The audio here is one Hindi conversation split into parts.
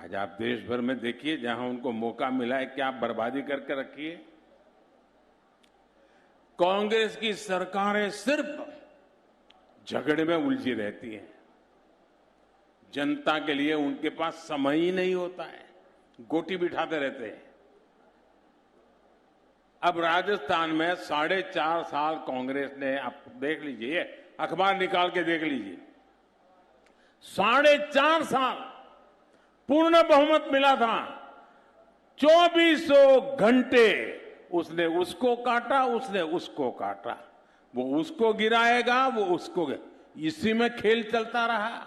आज आप देश भर में देखिए, जहां उनको मौका मिला है क्या बर्बादी करके रखी है। कांग्रेस की सरकारें सिर्फ झगड़े में उलझी रहती हैं। जनता के लिए उनके पास समय ही नहीं होता है, गोटी बिठाते रहते हैं। अब राजस्थान में 4.5 साल कांग्रेस ने, आप देख लीजिए, अखबार निकाल के देख लीजिए, 4.5 साल पूर्ण बहुमत मिला था। 2400 घंटे उसने उसको काटा, उसने उसको काटा, वो उसको गिराएगा, वो उसको, इसी में खेल चलता रहा।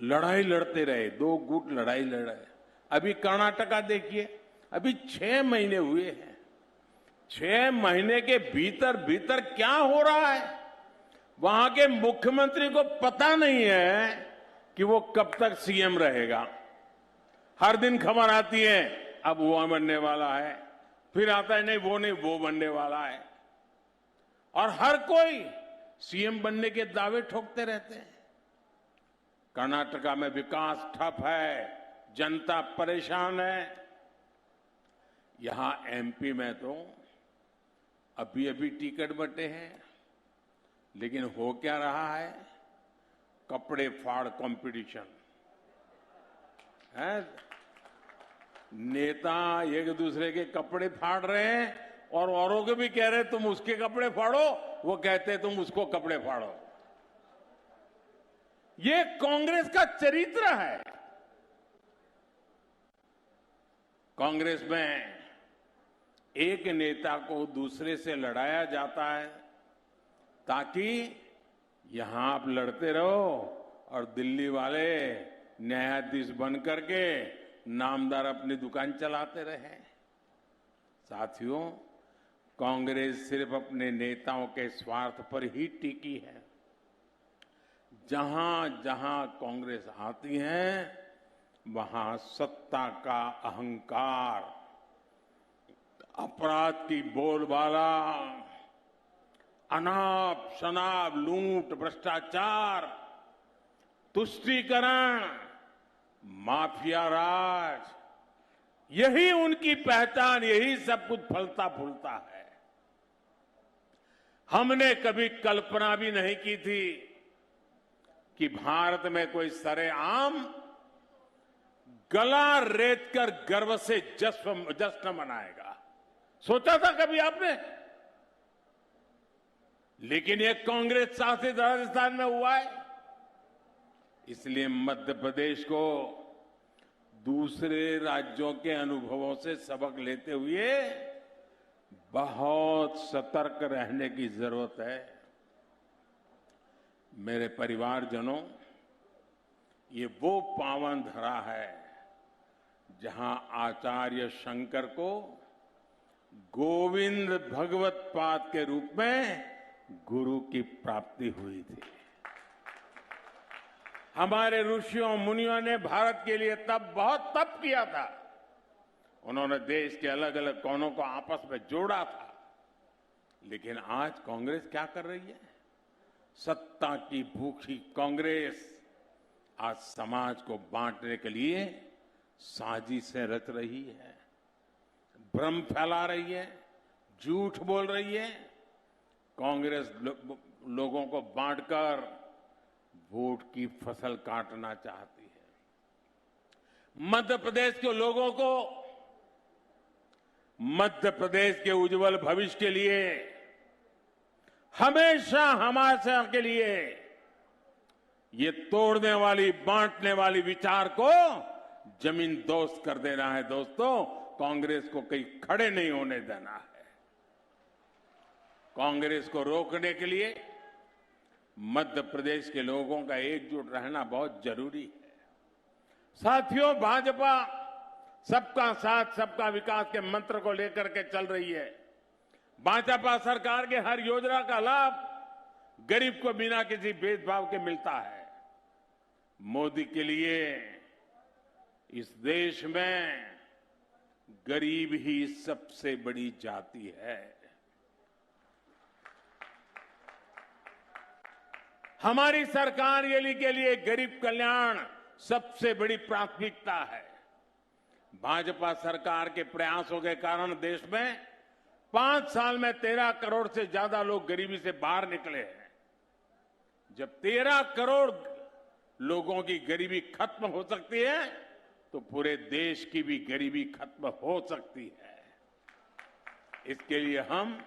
लड़ाई लड़ते रहे, 2 गुट लड़ाई लड़ रहे। अभी कर्नाटका देखिए, अभी 6 महीने हुए हैं। 6 महीने के भीतर भीतर क्या हो रहा है, वहां के मुख्यमंत्री को पता नहीं है कि वो कब तक सीएम रहेगा। हर दिन खबर आती है अब वो बनने वाला है, फिर आता है नहीं वो बनने वाला है, और हर कोई सीएम बनने के दावे ठोकते रहते हैं। कर्नाटका में विकास ठप है, जनता परेशान है। यहां एमपी में तो अभी अभी टिकट बंटे हैं, लेकिन हो क्या रहा है, कपड़े फाड़ कंपटीशन है। नेता एक दूसरे के कपड़े फाड़ रहे हैं और औरों को भी कह रहे हैं तुम उसके कपड़े फाड़ो, वो कहते हैं तुम उसको कपड़े फाड़ो। ये कांग्रेस का चरित्र है। कांग्रेस में एक नेता को दूसरे से लड़ाया जाता है ताकि यहां आप लड़ते रहो और दिल्ली वाले न्यायाधीश बन करके नामदार अपनी दुकान चलाते रहे। साथियों, कांग्रेस सिर्फ अपने नेताओं के स्वार्थ पर ही टिकी है। जहां जहां कांग्रेस आती है वहां सत्ता का अहंकार, अपराध की बोलबाला, अनाप शनाप लूट, भ्रष्टाचार, तुष्टीकरण, माफिया राज, यही उनकी पहचान, यही सब कुछ फलता फूलता है। हमने कभी कल्पना भी नहीं की थी कि भारत में कोई सरेआम गला रेत कर गर्व से जश्न मनाएगा। सोचा था कभी आपने? लेकिन ये कांग्रेस शासित राजस्थान में हुआ है। इसलिए मध्य प्रदेश को दूसरे राज्यों के अनुभवों से सबक लेते हुए बहुत सतर्क रहने की जरूरत है। मेरे परिवारजनों, ये वो पावन धरा है जहां आचार्य शंकर को गोविंद भगवत पाद के रूप में गुरु की प्राप्ति हुई थी। हमारे ऋषियों मुनियों ने भारत के लिए तब बहुत तप किया था। उन्होंने देश के अलग अलग कोनों को आपस में जोड़ा था। लेकिन आज कांग्रेस क्या कर रही है? सत्ता की भूखी कांग्रेस आज समाज को बांटने के लिए साजिशें रच रही है, भ्रम फैला रही है, झूठ बोल रही है। कांग्रेस लोगों को बांटकर वोट की फसल काटना चाहती है। मध्य प्रदेश के लोगों को मध्य प्रदेश के उज्जवल भविष्य के लिए, हमेशा हमेशा के लिए ये तोड़ने वाली, बांटने वाली विचार को जमीन दोस्त कर देना है। दोस्तों, कांग्रेस को कहीं खड़े नहीं होने देना है। कांग्रेस को रोकने के लिए मध्य प्रदेश के लोगों का एकजुट रहना बहुत जरूरी है। साथियों, भाजपा सबका साथ सबका विकास के मंत्र को लेकर के चल रही है। भाजपा सरकार के हर योजना का लाभ गरीब को बिना किसी भेदभाव के मिलता है। मोदी के लिए इस देश में गरीब ही सबसे बड़ी जाति है। हमारी सरकार के लिए गरीब कल्याण सबसे बड़ी प्राथमिकता है। भाजपा सरकार के प्रयासों के कारण देश में 5 साल में 13 करोड़ से ज्यादा लोग गरीबी से बाहर निकले हैं। जब 13 करोड़ लोगों की गरीबी खत्म हो सकती है तो पूरे देश की भी गरीबी खत्म हो सकती है। इसके लिए हम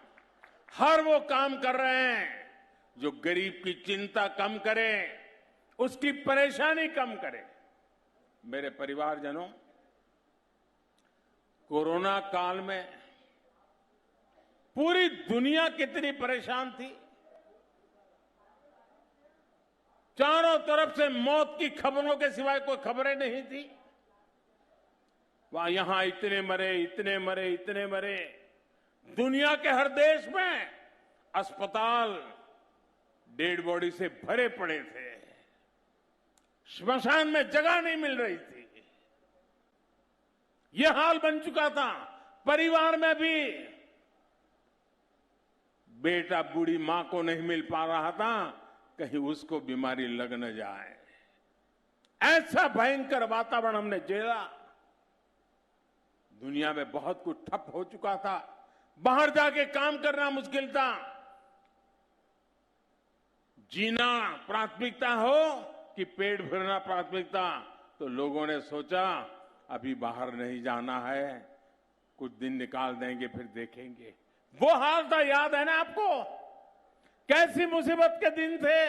हर वो काम कर रहे हैं जो गरीब की चिंता कम करे, उसकी परेशानी कम करे। मेरे परिवारजनों, कोरोना काल में पूरी दुनिया कितनी परेशान थी। चारों तरफ से मौत की खबरों के सिवाय कोई खबरें नहीं थी। वहां यहां इतने मरे, इतने मरे, इतने मरे। दुनिया के हर देश में अस्पताल डेड बॉडी से भरे पड़े थे। श्मशान में जगह नहीं मिल रही थी। यह हाल बन चुका था। परिवार में भी बेटा बूढ़ी मां को नहीं मिल पा रहा था, कहीं उसको बीमारी लग न जाए। ऐसा भयंकर वातावरण हमने झेला। दुनिया में बहुत कुछ ठप हो चुका था। बाहर जाके काम करना मुश्किल था। जीना प्राथमिकता हो कि पेट भरना प्राथमिकता, तो लोगों ने सोचा अभी बाहर नहीं जाना है, कुछ दिन निकाल देंगे फिर देखेंगे। वो हाल था, याद है ना आपको? कैसी मुसीबत के दिन थे।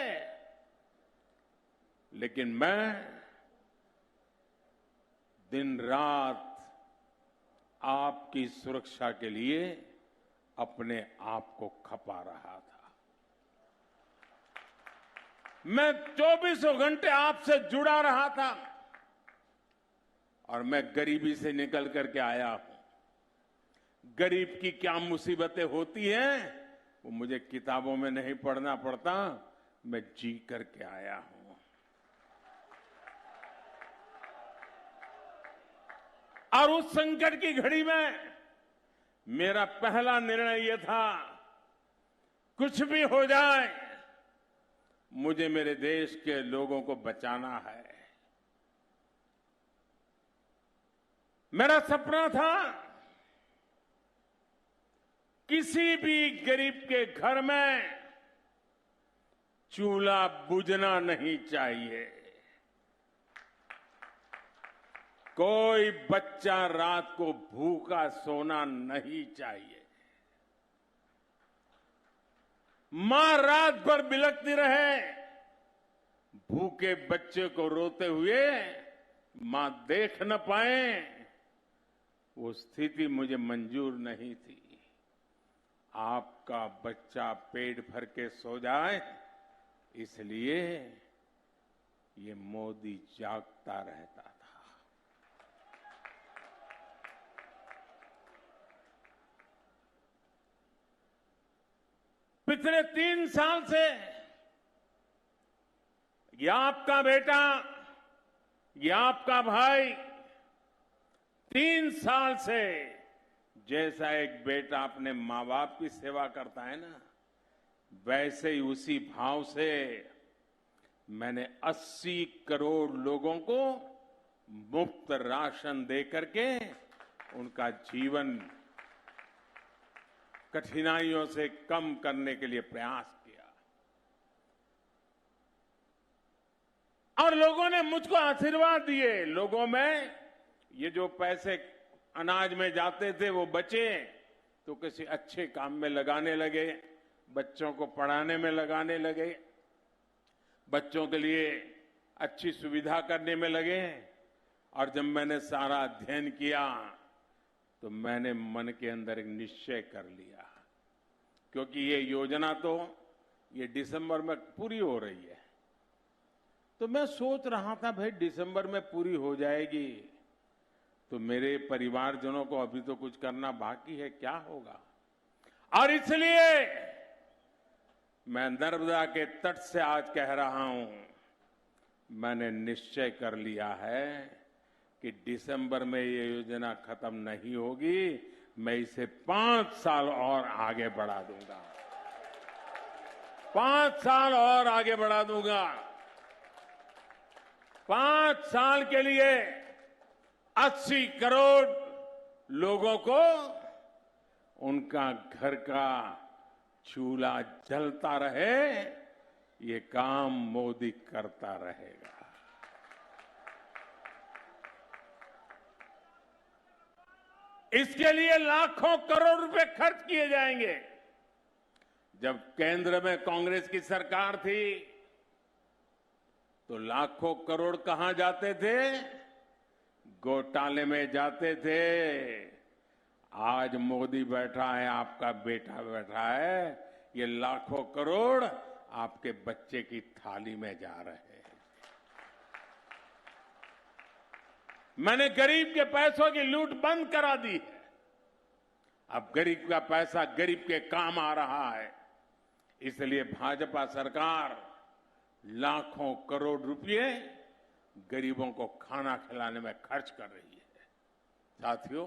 लेकिन मैं दिन रात आपकी सुरक्षा के लिए अपने आप को खपा रहा था। मैं 24 घंटे आपसे जुड़ा रहा था और मैं गरीबी से निकल करके आया हूं। गरीब की क्या मुसीबतें होती हैं वो मुझे किताबों में नहीं पढ़ना पड़ता, मैं जी करके आया हूं। और उस संकट की घड़ी में मेरा पहला निर्णय यह था, कुछ भी हो जाए मुझे मेरे देश के लोगों को बचाना है। मेरा सपना था किसी भी गरीब के घर में चूल्हा बुझना नहीं चाहिए। कोई बच्चा रात को भूखा सोना नहीं चाहिए। मां रात भर बिलखती रहे, भूखे बच्चे को रोते हुए मां देख न पाए, वो स्थिति मुझे मंजूर नहीं थी। आपका बच्चा पेट भर के सो जाए, इसलिए ये मोदी जागता रहता था। पिछले 3 साल से ये आपका बेटा, ये आपका भाई 3 साल से जैसा एक बेटा अपने मां बाप की सेवा करता है ना, वैसे ही उसी भाव से मैंने 80 करोड़ लोगों को मुफ्त राशन दे करके उनका जीवन कठिनाइयों से कम करने के लिए प्रयास किया। और लोगों ने मुझको आशीर्वाद दिए। लोगों में ये जो पैसे अनाज में जाते थे वो बचे तो किसी अच्छे काम में लगाने लगे, बच्चों को पढ़ाने में लगाने लगे, बच्चों के लिए अच्छी सुविधा करने में लगे। और जब मैंने सारा अध्ययन किया तो मैंने मन के अंदर एक निश्चय कर लिया, क्योंकि ये योजना तो ये दिसंबर में पूरी हो रही है। तो मैं सोच रहा था भाई दिसंबर में पूरी हो जाएगी तो मेरे परिवारजनों को अभी तो कुछ करना बाकी है, क्या होगा। और इसलिए मैं नर्मदा के तट से आज कह रहा हूं, मैंने निश्चय कर लिया है कि दिसंबर में ये योजना खत्म नहीं होगी, मैं इसे 5 साल और आगे बढ़ा दूंगा। 5 साल और आगे बढ़ा दूंगा। 5 साल के लिए 80 करोड़ लोगों को उनका घर का चूल्हा जलता रहे, ये काम मोदी करता रहेगा। इसके लिए लाखों करोड़ रुपए खर्च किए जाएंगे। जब केंद्र में कांग्रेस की सरकार थी तो लाखों करोड़ कहां जाते थे? घोटाले में जाते थे। आज मोदी बैठा है, आपका बेटा बैठा है, ये लाखों करोड़ आपके बच्चे की थाली में जा रहे हैं। मैंने गरीब के पैसों की लूट बंद करा दी है। अब गरीब का पैसा गरीब के काम आ रहा है। इसलिए भाजपा सरकार लाखों करोड़ रुपए गरीबों को खाना खिलाने में खर्च कर रही है। साथियों,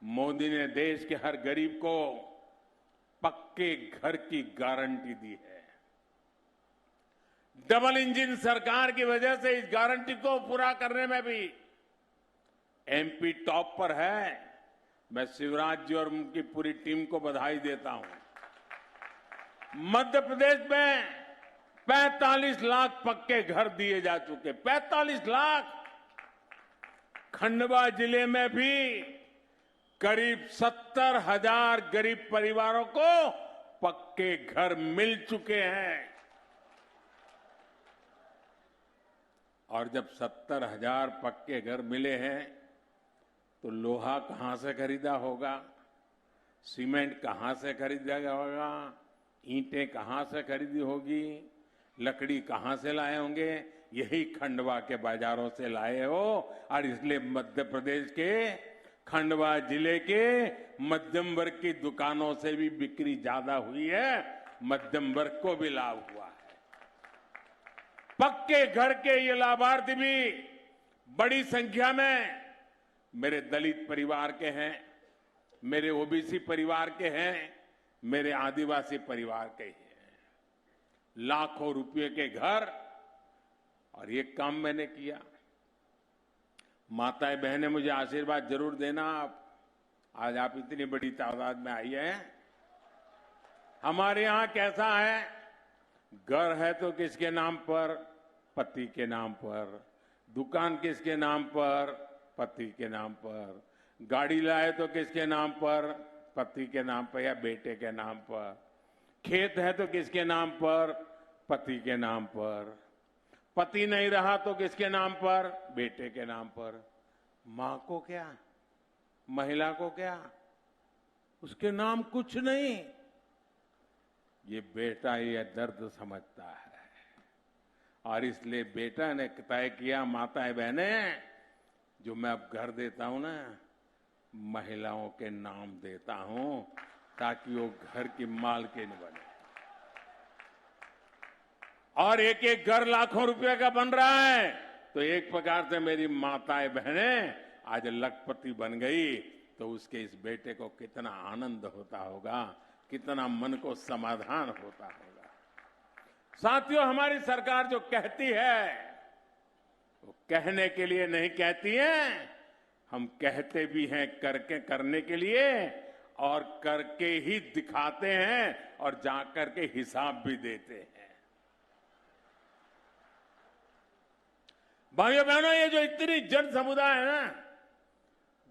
मोदी ने देश के हर गरीब को पक्के घर की गारंटी दी है। डबल इंजन सरकार की वजह से इस गारंटी को पूरा करने में भी एमपी टॉप पर है। मैं शिवराज जी और उनकी पूरी टीम को बधाई देता हूं। मध्य प्रदेश में 45 लाख पक्के घर दिए जा चुके। 45 लाख। खंडवा जिले में भी करीब 70,000 गरीब परिवारों को पक्के घर मिल चुके हैं। और जब 70,000 पक्के घर मिले हैं तो लोहा कहां से खरीदा होगा, सीमेंट कहां से खरीदा होगा, ईंटें कहां से खरीदी होगी, लकड़ी कहां से लाए होंगे? यही खंडवा के बाजारों से लाए हो। और इसलिए मध्य प्रदेश के खंडवा जिले के मध्यम वर्ग की दुकानों से भी बिक्री ज्यादा हुई है, मध्यम वर्ग को भी लाभ हुआ है। पक्के घर के ये लाभार्थी भी बड़ी संख्या में मेरे दलित परिवार के हैं, मेरे ओबीसी परिवार के हैं, मेरे आदिवासी परिवार के हैं। लाखों रुपए के घर। और ये काम मैंने किया। माताएं बहनें, मुझे आशीर्वाद जरूर देना। आज आप इतनी बड़ी तादाद में आई हैं। हमारे यहां कैसा है? घर है तो किसके नाम पर? पति के नाम पर। दुकान किसके नाम पर? पति के नाम पर। गाड़ी लाए तो किसके नाम पर? पति के नाम पर या बेटे के नाम पर। खेत है तो किसके नाम पर? पति के नाम पर। पति नहीं रहा तो किसके नाम पर? बेटे के नाम पर। मां को क्या, महिला को क्या, उसके नाम कुछ नहीं। ये बेटा ये दर्द समझता है। और इसलिए बेटा ने तय किया, माताएं बहनें, जो मैं अब घर देता हूं ना, महिलाओं के नाम देता हूं ताकि वो घर की मालकिन बने। और एक एक घर लाखों रुपए का बन रहा है। तो एक प्रकार से मेरी माताएं बहनें आज लखपति बन गई तो उसके इस बेटे को कितना आनंद होता होगा, कितना मन को समाधान होता होगा। साथियों, हमारी सरकार जो कहती है वो कहने के लिए नहीं कहती है, हम कहते भी हैं करके करने के लिए, और करके ही दिखाते हैं और जाकर के हिसाब भी देते हैं। भाइयों बहनों, ये जो इतनी जन समुदाय है ना,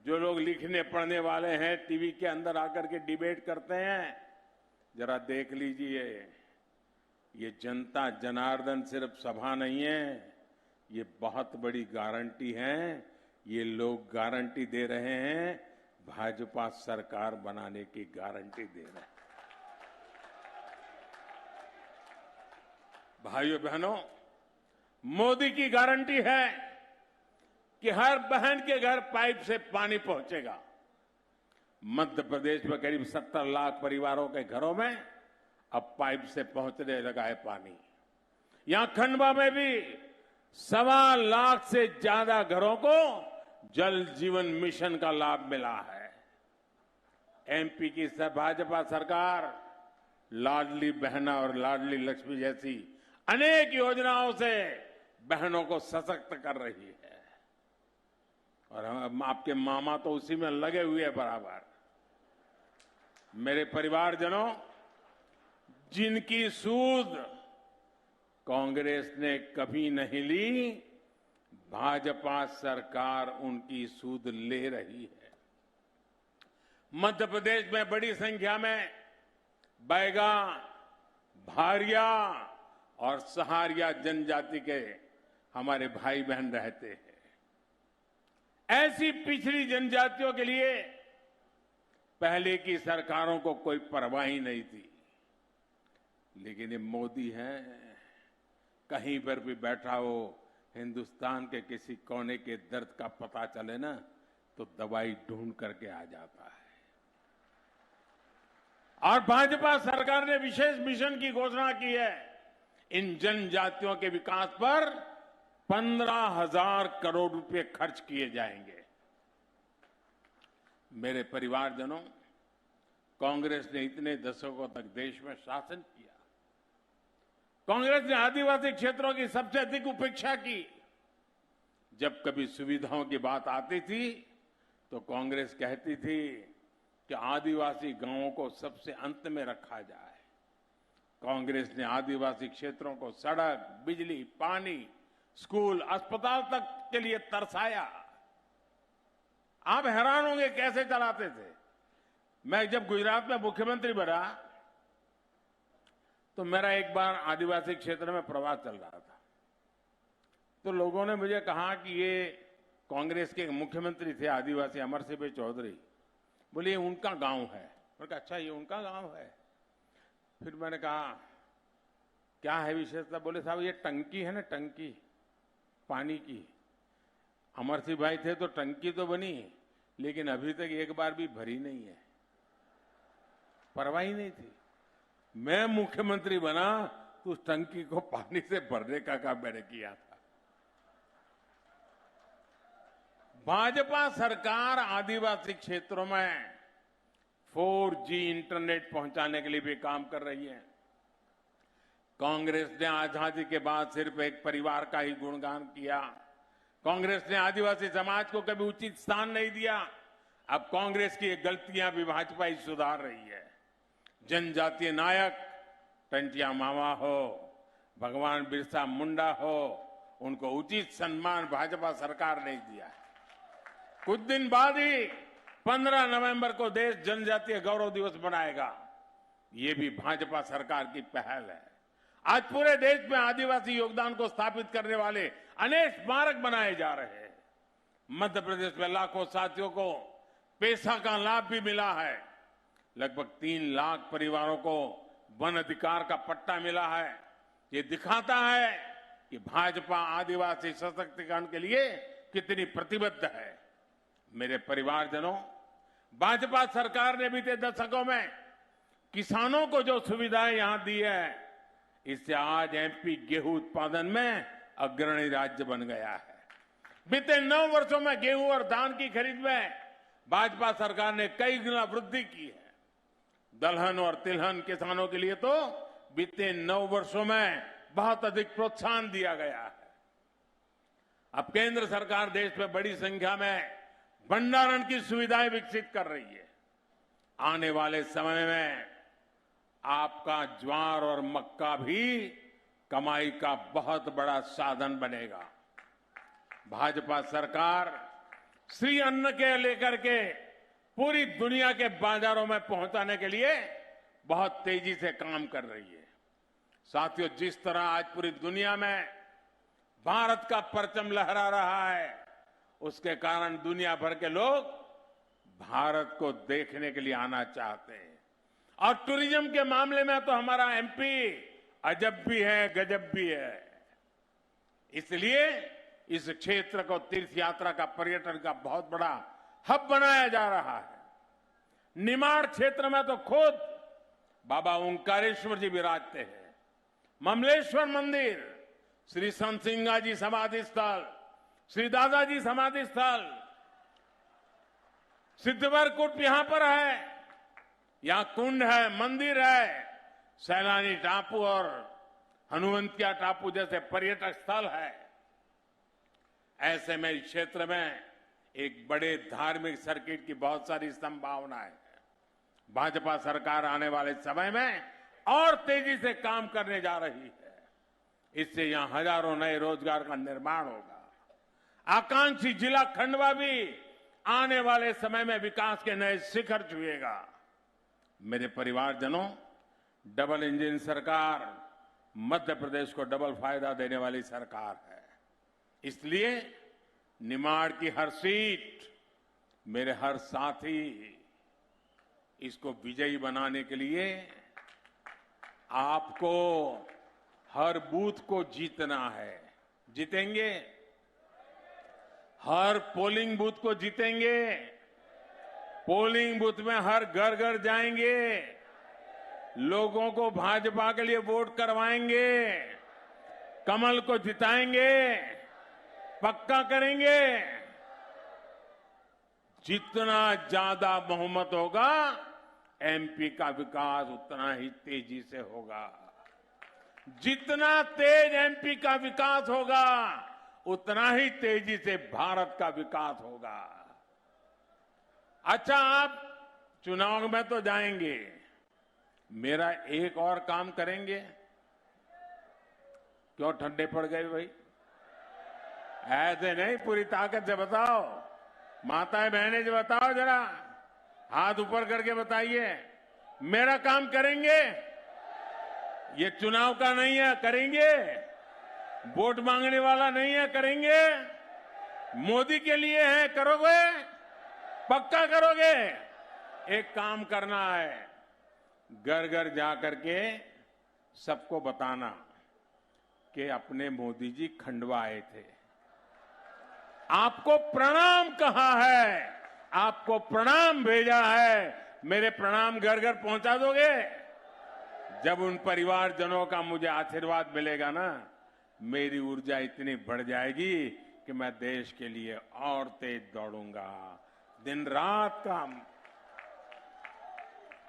जो लोग लिखने पढ़ने वाले हैं, टीवी के अंदर आकर के डिबेट करते हैं, जरा देख लीजिए, ये जनता जनार्दन सिर्फ सभा नहीं है, ये बहुत बड़ी गारंटी है। ये लोग गारंटी दे रहे हैं, भाजपा सरकार बनाने की गारंटी दे रहे हैं। भाइयों बहनों, मोदी की गारंटी है कि हर बहन के घर पाइप से पानी पहुंचेगा। मध्य प्रदेश में करीब 70 लाख परिवारों के घरों में अब पाइप से पहुंचने लगा है पानी। यहां खंडवा में भी 1.25 लाख से ज्यादा घरों को जल जीवन मिशन का लाभ मिला है। एमपी की भाजपा सरकार लाडली बहना और लाडली लक्ष्मी जैसी अनेक योजनाओं से बहनों को सशक्त कर रही है। और हम आपके मामा तो उसी में लगे हुए हैं बराबर। मेरे परिवारजनों, जिनकी सूद कांग्रेस ने कभी नहीं ली, भाजपा सरकार उनकी सूद ले रही है। मध्य प्रदेश में बड़ी संख्या में बैगा, भारिया और सहारिया जनजाति के हमारे भाई बहन रहते हैं। ऐसी पिछड़ी जनजातियों के लिए पहले की सरकारों को कोई परवाह ही नहीं थी, लेकिन ये मोदी है, कहीं पर भी बैठा हो, हिंदुस्तान के किसी कोने के दर्द का पता चले ना तो दवाई ढूंढ करके आ जाता है। और भाजपा सरकार ने विशेष मिशन की घोषणा की है। इन जनजातियों के विकास पर 15,000 करोड़ रुपए खर्च किए जाएंगे। मेरे परिवारजनों, कांग्रेस ने इतने दशकों तक देश में शासन किया। कांग्रेस ने आदिवासी क्षेत्रों की सबसे अधिक उपेक्षा की। जब कभी सुविधाओं की बात आती थी तो कांग्रेस कहती थी कि आदिवासी गांवों को सबसे अंत में रखा जाए। कांग्रेस ने आदिवासी क्षेत्रों को सड़क, बिजली, पानी, स्कूल, अस्पताल तक के लिए तरसाया। आप हैरान होंगे कैसे चलाते थे। मैं जब गुजरात में मुख्यमंत्री बना तो मेरा एक बार आदिवासी क्षेत्र में प्रवास चल रहा था, तो लोगों ने मुझे कहा कि ये कांग्रेस के मुख्यमंत्री थे आदिवासी अमर सिंह भाई चौधरी, बोले ये उनका गांव है। मैंने कहा अच्छा ये उनका गांव है। फिर मैंने कहा क्या है विशेषता। बोले साहब ये टंकी है ना, टंकी पानी की, अमर सिंह भाई थे तो टंकी तो बनी, लेकिन अभी तक एक बार भी भरी नहीं है। परवाह ही नहीं थी। मैं मुख्यमंत्री बना तो उस टंकी को पानी से भरने का काम मैंने किया था। भाजपा सरकार आदिवासी क्षेत्रों में 4G इंटरनेट पहुंचाने के लिए भी काम कर रही है। कांग्रेस ने आजादी के बाद सिर्फ एक परिवार का ही गुणगान किया। कांग्रेस ने आदिवासी समाज को कभी उचित स्थान नहीं दिया। अब कांग्रेस की ये गलतियां भी भाजपा ही सुधार रही है। जनजातीय नायक टंटिया मामा हो, भगवान बिरसा मुंडा हो, उनको उचित सम्मान भाजपा सरकार ने दिया है। कुछ दिन बाद ही 15 नवंबर को देश जनजातीय गौरव दिवस मनाएगा। ये भी भाजपा सरकार की पहल है। आज पूरे देश में आदिवासी योगदान को स्थापित करने वाले अनेक स्मारक बनाए जा रहे हैं। मध्य प्रदेश में लाखों साथियों को पैसा का लाभ भी मिला है। लगभग 3 लाख परिवारों को वन अधिकार का पट्टा मिला है। ये दिखाता है कि भाजपा आदिवासी सशक्तिकरण के लिए कितनी प्रतिबद्ध है। मेरे परिवारजनों, भाजपा सरकार ने बीते दशकों में किसानों को जो सुविधाएं यहां दी है, इससे आज एमपी गेहूं उत्पादन में अग्रणी राज्य बन गया है। बीते 9 वर्षों में गेहूं और धान की खरीद में भाजपा सरकार ने कई गुना वृद्धि की है। दलहन और तिलहन किसानों के लिए तो बीते 9 वर्षों में बहुत अधिक प्रोत्साहन दिया गया है। अब केंद्र सरकार देश में बड़ी संख्या में भंडारण की सुविधाएं विकसित कर रही है। आने वाले समय में आपका ज्वार और मक्का भी कमाई का बहुत बड़ा साधन बनेगा। भाजपा सरकार श्री अन्न के लेकर के पूरी दुनिया के बाजारों में पहुंचाने के लिए बहुत तेजी से काम कर रही है। साथियों, जिस तरह आज पूरी दुनिया में भारत का परचम लहरा रहा है, उसके कारण दुनिया भर के लोग भारत को देखने के लिए आना चाहते हैं। और टूरिज्म के मामले में तो हमारा एमपी अजब भी है, गजब भी है। इसलिए इस क्षेत्र को तीर्थ यात्रा का, पर्यटन का बहुत बड़ा हब बनाया जा रहा है। निमाड़ क्षेत्र में तो खुद बाबा ओंकारेश्वर जी विराजते हैं। ममलेश्वर मंदिर, श्री संत सिंगा जी समाधि स्थल, श्री दादाजी समाधि स्थल, सिद्धवर कूप यहां पर है। यहां कुंड है, मंदिर है, सैलानी टापू और हनुवंतिया टापू जैसे पर्यटक स्थल है। ऐसे में इस क्षेत्र में एक बड़े धार्मिक सर्किट की बहुत सारी संभावनाएं हैं। भाजपा सरकार आने वाले समय में और तेजी से काम करने जा रही है। इससे यहां हजारों नए रोजगार का निर्माण होगा। आकांक्षी जिला खंडवा भी आने वाले समय में विकास के नए शिखर छुएगा। मेरे परिवारजनों, डबल इंजन सरकार मध्य प्रदेश को डबल फायदा देने वाली सरकार है। इसलिए निमाड़ की हर सीट, मेरे हर साथी, इसको विजयी बनाने के लिए आपको हर बूथ को जीतना है। जीतेंगे? हर पोलिंग बूथ को जीतेंगे। पोलिंग बूथ में हर घर घर जाएंगे, लोगों को भाजपा के लिए वोट करवाएंगे, कमल को जिताएंगे, पक्का करेंगे। जितना ज्यादा बहुमत होगा, एमपी का विकास उतना ही तेजी से होगा। जितना तेज एमपी का विकास होगा, उतना ही तेजी से भारत का विकास होगा। अच्छा, आप चुनाव में तो जाएंगे, मेरा एक और काम करेंगे? क्यों ठंडे पड़ गए भाई? ऐसे नहीं, पूरी ताकत से बताओ। माताएं बहनें जो बताओ, जरा हाथ ऊपर करके बताइए, मेरा काम करेंगे? ये चुनाव का नहीं है, करेंगे? वोट मांगने वाला नहीं है, करेंगे? मोदी के लिए है, करोगे? पक्का करोगे? एक काम करना है, घर घर जाकर के सबको बताना कि अपने मोदी जी खंडवा आए थे, आपको प्रणाम कहा है, आपको प्रणाम भेजा है। मेरे प्रणाम घर घर पहुंचा दोगे? जब उन परिवारजनों का मुझे आशीर्वाद मिलेगा ना, मेरी ऊर्जा इतनी बढ़ जाएगी कि मैं देश के लिए और तेज दौड़ूंगा, दिन रात काम,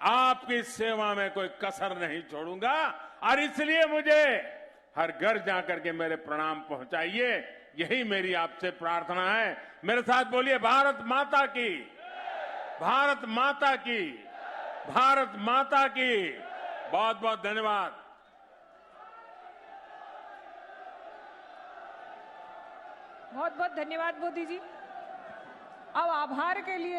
आपकी सेवा में कोई कसर नहीं छोड़ूंगा। और इसलिए मुझे हर घर जाकर के मेरे प्रणाम पहुंचाइए, यही मेरी आपसे प्रार्थना है। मेरे साथ बोलिए, भारत माता की, भारत माता की, भारत माता की। बहुत बहुत धन्यवाद। बहुत बहुत धन्यवाद मोदी जी। अब आभार के लिए